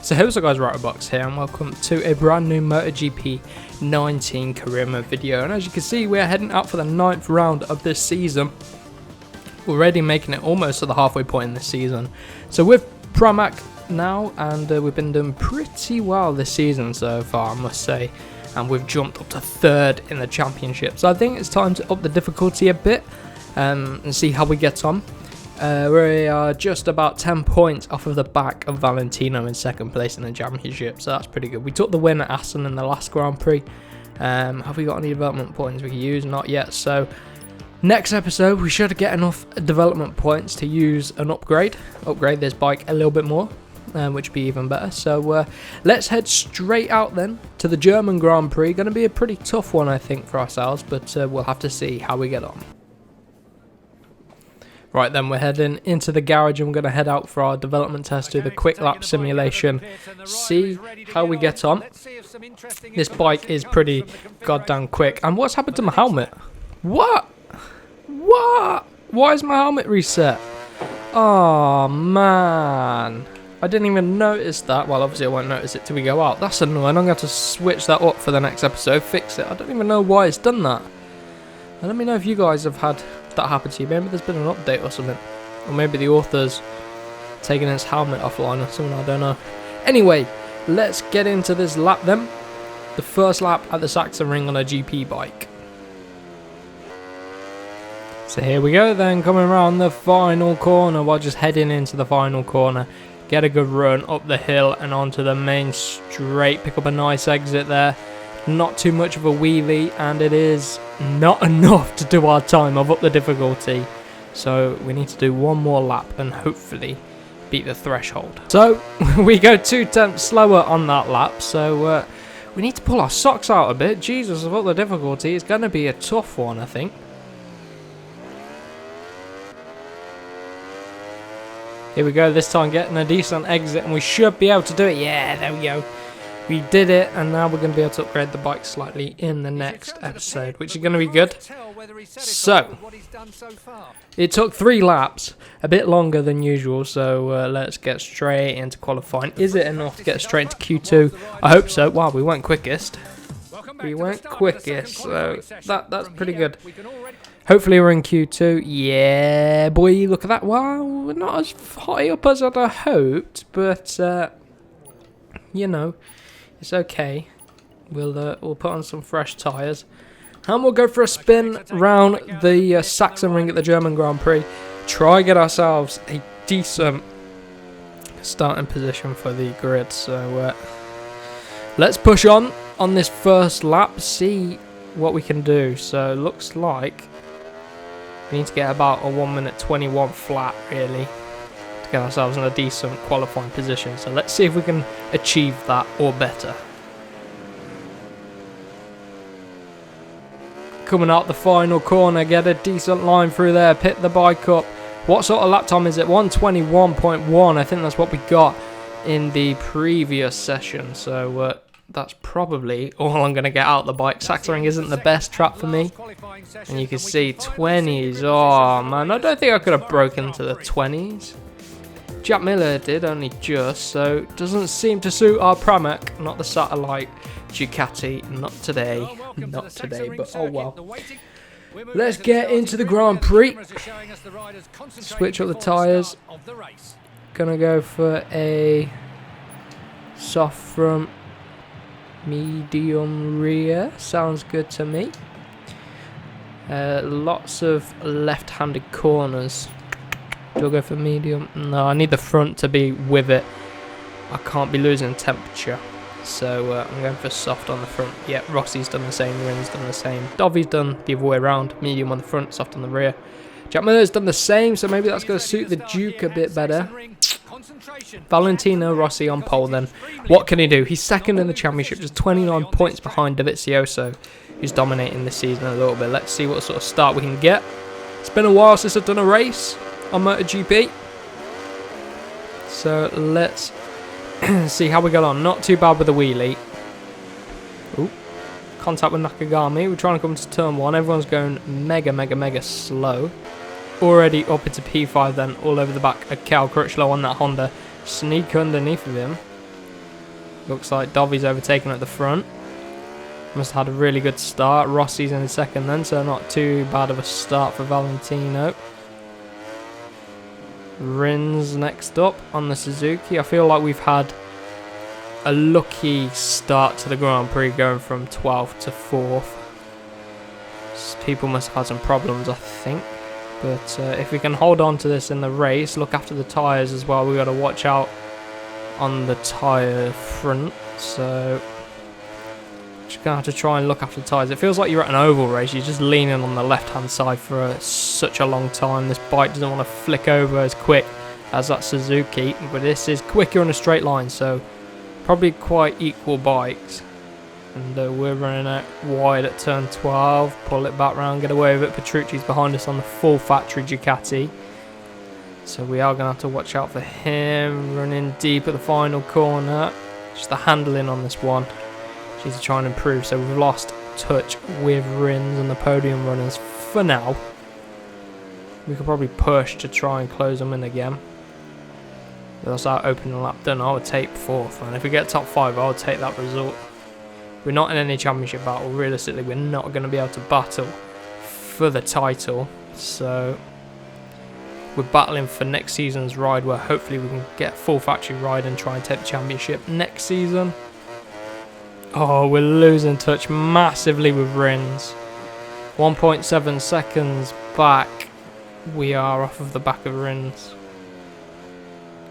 So hey, what's up guys, Riotbox here and welcome to a brand new MotoGP 19 career mode video. And as you can see, we're heading out for the 9th round of this season. We're already making it almost to the halfway point in this season. So with Pramac now, and we've been doing pretty well this season so far, I must say. And we've jumped up to 3rd in the championship. So I think it's time to up the difficulty a bit and see how we get on. We are just about 10 points off of the back of Valentino in 2nd place in the championship, so that's pretty good. We took the win at Assen in the last Grand Prix. Have we got any development points we can use? Not yet, so next episode we should get enough development points to use an upgrade this bike a little bit more, which would be even better. So let's head straight out then to the German Grand Prix. Going to be a pretty tough one, I think, for ourselves, but we'll have to see how we get on. Right then, we're heading into the garage and we're going to head out for our development test, do the quick lap simulation, see how we get on. This bike is pretty goddamn quick. And what's happened to my helmet? What? Why is my helmet reset? Oh man, I didn't even notice that. Well, obviously I won't notice it till we go out. That's annoying. I'm going to have to switch that up for the next episode, fix it. I don't even know why it's done that. And let me know if you guys have had that happen to you. Maybe there's been an update or something, or maybe the author's taking his helmet offline or something, I don't know. Anyway, let's get into this lap then. The first lap at the Sachsenring on a GP bike. So here we go then, coming around the final corner. While just heading into the final corner, get a good run up the hill and onto the main straight, pick up a nice exit there. Not too much of a wheelie, and it is not enough to do our time. I've upped the difficulty, so we need to do one more lap and hopefully beat the threshold. So we go 2 tenths slower on that lap, so we need to pull our socks out a bit. Jesus, I've upped the difficulty. It's going to be a tough one, I think. Here we go, this time getting a decent exit, and we should be able to do it. Yeah, there we go. We did it, and now we're going to be able to upgrade the bike slightly in the next episode, which is going to be good. So, it took 3 laps, a bit longer than usual, so let's get straight into qualifying. Is it enough to get straight into Q2? I hope so. Wow, we went quickest. We went quickest, so that's pretty good. Hopefully we're in Q2. Yeah, boy, look at that. Wow, we're not as high up as I'd hoped, but, you know, it's okay. We'll put on some fresh tyres, and we'll go for a spin round the Sachsenring at the German Grand Prix. Try get ourselves a decent starting position for the grid. So let's push on this first lap, see what we can do. So looks like we need to get about a 1:21 flat really to get ourselves in a decent qualifying position. So let's see if we can achieve that or better. Coming out the final corner, get a decent line through there, pit the bike up. What sort of lap time is it? 1:21.1. I think that's what we got in the previous session. So that's probably all I'm going to get out of the bike. Sachsenring isn't the best track for me. And you can see 20s. Oh man, I don't think I could have broken to the 20s. Jack Miller did, only just, so doesn't seem to suit our Pramac, not the satellite Ducati, not today, but oh well. Let's get into the Grand Prix. Switch up the tyres. Gonna go for a soft front, medium rear, sounds good to me. Lots of left-handed corners. Do I go for medium? No, I need the front to be with it. I can't be losing temperature. So I'm going for soft on the front. Yeah, Rossi's done the same, RINS done the same. Dovy's done the other way around. Medium on the front, soft on the rear. Jack Miller's done the same, so maybe that's going to suit the Duke a bit better. Valentino Rossi on pole then. What can he do? He's 2nd in the championship, just 29 points behind Dovizioso, who's dominating this season a little bit. Let's see what sort of start we can get. It's been a while since I've done a race on MotoGP, so let's see how we get on. Not too bad with the wheelie. Ooh, contact with Nakagami. We're trying to come to turn 1. Everyone's going mega slow. Already up into P5 then, all over the back of Cal Crutchlow on that Honda. Sneak underneath of him. Looks like Dovi's overtaken at the front. Must have had a really good start. Rossi's in second then, so not too bad of a start for Valentino. RINS next up on the Suzuki. I feel like we've had a lucky start to the Grand Prix, going from 12th to 4th. People must have had some problems, I think. But if we can hold on to this in the race, look after the tyres as well. We've got to watch out on the tyre front. So just going to have to try and look after the tyres. It feels like you're at an oval race. You're just leaning on the left-hand side for such a long time. This bike doesn't want to flick over as quick as that Suzuki. But this is quicker in a straight line. So probably quite equal bikes. And we're running out wide at turn 12. Pull it back round, get away with it. Petrucci's behind us on the full factory Ducati. So we are going to have to watch out for him. Running deep at the final corner. Just the handling on this one. She's trying to improve. So we've lost touch with RINS and the podium runners for now. We could probably push to try and close them in again. That's our opening lap done. I would take 4th. And if we get top 5, I would take that result. We're not in any championship battle. Realistically, we're not going to be able to battle for the title. So we're battling for next season's ride, where hopefully we can get full factory ride and try and take the championship next season. Oh, we're losing touch massively with RINS. 1.7 seconds back. We are off of the back of RINS.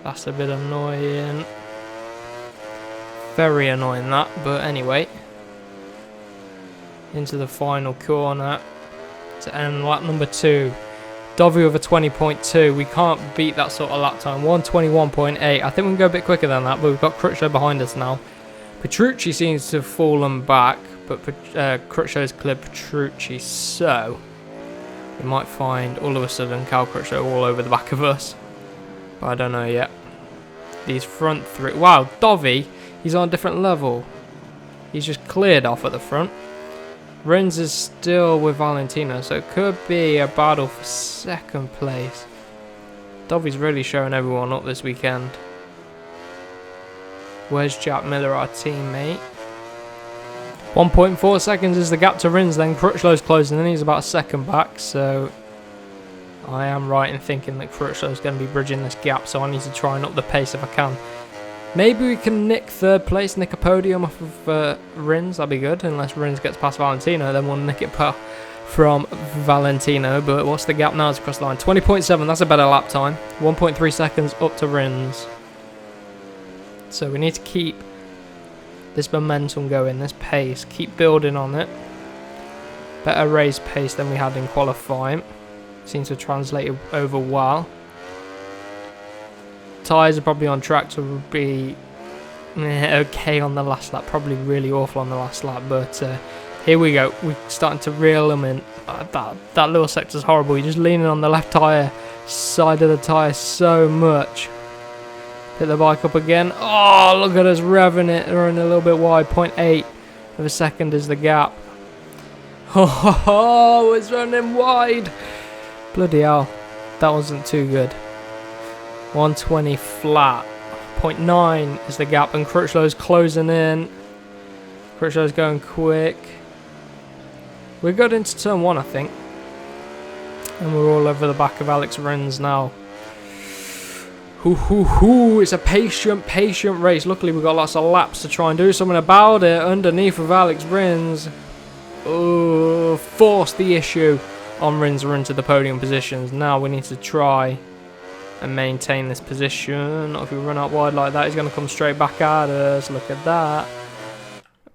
That's a bit annoying. Very annoying that, but anyway. Into the final corner to end lap number 2. Dovi with a 20.2. We can't beat that sort of lap time. 121.8. I think we can go a bit quicker than that, but we've got Crutchlow behind us now. Petrucci seems to have fallen back, but Crutchlow's cleared Petrucci, so we might find all of a sudden Cal Crutchlow all over the back of us. But I don't know yet. These front 3. Wow, Dovi. He's on a different level. He's just cleared off at the front. RINS is still with Valentino, so it could be a battle for second place. Dovi's really showing everyone up this weekend. Where's Jack Miller, our teammate? 1.4 seconds is the gap to RINS, then Crutchlow's closing in. He's about a second back, so I am right in thinking that Crutchlow's going to be bridging this gap, so I need to try and up the pace if I can. Maybe we can nick 3rd place, nick a podium off of RINS, that'd be good. Unless RINS gets past Valentino, then we'll nick it from Valentino. But what's the gap now? It's across the line. 20.7, that's a better lap time. 1.3 seconds up to RINS. So we need to keep this momentum going, this pace. Keep building on it. Better race pace than we had in qualifying. Seems to have translated over well. Tyres are probably on track to be okay on the last lap, probably really awful on the last lap, but here we go. We're starting to reel them in. That little sector's horrible. You're just leaning on the left tyre, side of the tyre so much. Hit the bike up again. Oh, look at us revving it. We're running a little bit wide. 0.8 of a second is the gap. Oh, it's running wide. Bloody hell. That wasn't too good. 120 flat. 0.9 is the gap, and Crutchlow's closing in. Crutchlow's going quick. We're good into turn 1, I think. And we're all over the back of Alex RINS now. It's a patient race. Luckily, we've got lots of laps to try and do something about it. Underneath of Alex RINS. Oh, force the issue on RINS into the podium positions. Now we need to try and maintain this position. If we run out wide like that, he's going to come straight back at us. Look at that.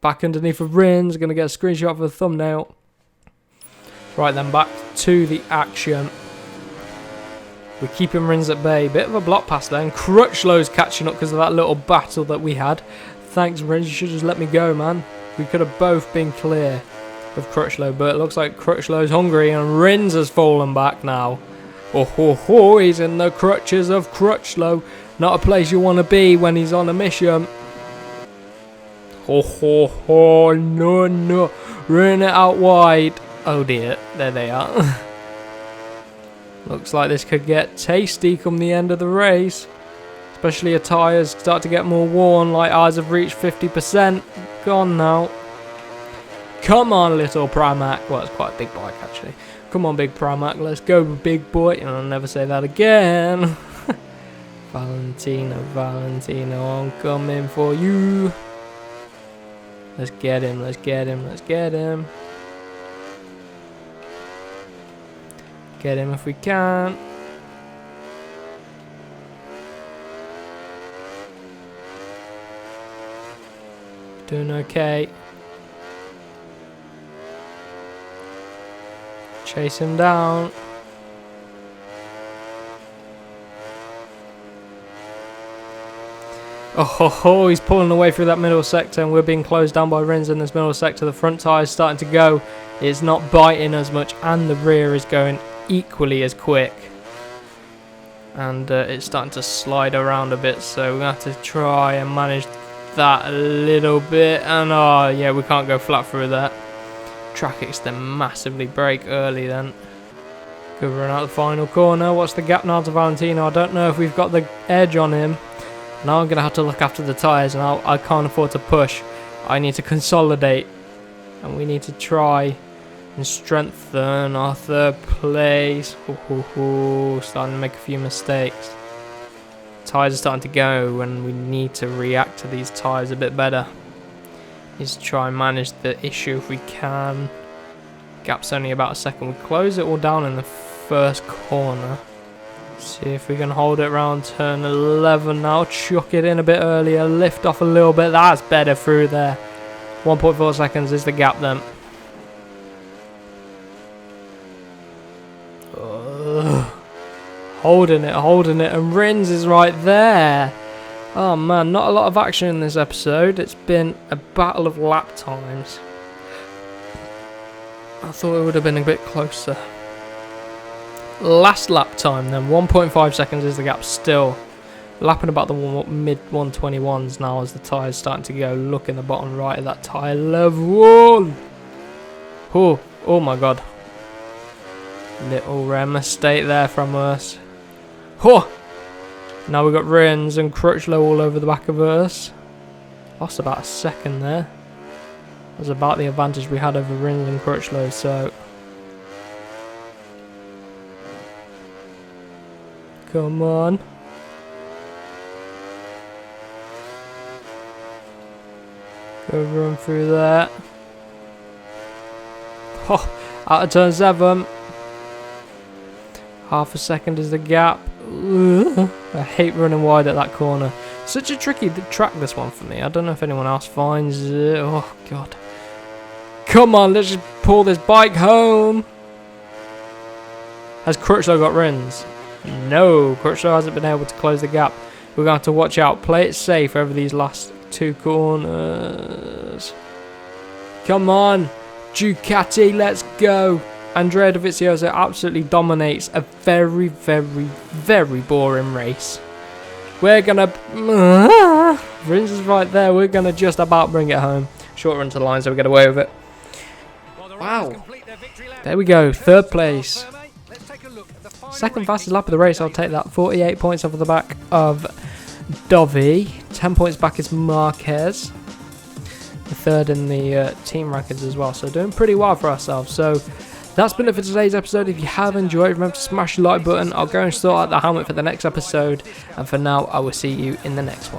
Back underneath of RINS. Going to get a screenshot of the thumbnail. Right then, back to the action. We're keeping RINS at bay. Bit of a block pass there. And Crutchlow's catching up because of that little battle that we had. Thanks, RINS. You should just let me go, man. We could have both been clear of Crutchlow. But it looks like Crutchlow's hungry. And RINS has fallen back now. Oh, he's in the crutches of Crutchlow. Not a place you want to be when he's on a mission. No. Running it out wide. Oh dear, there they are. Looks like this could get tasty come the end of the race. Especially your tyres start to get more worn, like ours have reached 50%. Gone now. Come on, little Primac. Well, it's quite a big bike, actually. Come on, big Primac. Let's go, big boy. And I'll never say that again. Valentino, I'm coming for you. Let's get him, let's get him, let's get him. Get him if we can. Doing okay. Chase him down. Oh ho ho, he's pulling away through that middle sector and we're being closed down by RINS in this middle sector. The front tyre is starting to go. It's not biting as much and the rear is going equally as quick. And it's starting to slide around a bit, so we're going to have to try and manage that a little bit. And oh yeah, we can't go flat through that. Track extend massively brake early then. Good run out the final corner. What's the gap now to Valentino? I don't know if we've got the edge on him. Now I'm going to have to look after the tyres and I can't afford to push. I need to consolidate. And we need to try and strengthen our third place. Starting to make a few mistakes. Tyres are starting to go and we need to react to these tyres a bit better. Need to try and manage the issue if we can. Gap's only about a second. We close it all down in the first corner. See if we can hold it around turn 11 now. Chuck it in a bit earlier. Lift off a little bit. That's better through there. 1.4 seconds is the gap then. Holding it. And RINS is right there. Oh man, not a lot of action in this episode. It's been a battle of lap times. I thought it would have been a bit closer. Last lap time then, 1.5 seconds is the gap still. Lapping about the mid 121s now as the tyre's starting to go. Look in the bottom right of that tyre level. Oh my god. Little rare mistake there from us. Now we've got RINS and Crutchlow all over the back of us. Lost about a second there. That was about the advantage we had over RINS and Crutchlow, so... Come on. Go run through that. Out of turn 7. Half a second is the gap. I hate running wide at that corner. Such a tricky track, this one for me. I don't know if anyone else finds it. Oh god. Come on, let's just pull this bike home. Has Crutchlow got RINS? No, Crutchlow hasn't been able to close the gap. We're going to have to watch out. Play it safe over these last two corners. Come on, Ducati, let's go. Andrea Dovizioso absolutely dominates a very, very, very boring race. We're going to... RINS is right there. We're going to just about bring it home. Short run to the line so we get away with it. Wow. There we go. Third place. Second fastest lap of the race. I'll take that. 48 points off of the back of Dovi. 10 points back is Marquez. The third in the team records as well. So doing pretty well for ourselves. So... that's been it for today's episode. If you have enjoyed, remember to smash the like button. I'll go and sort out the helmet for the next episode. And for now, I will see you in the next one.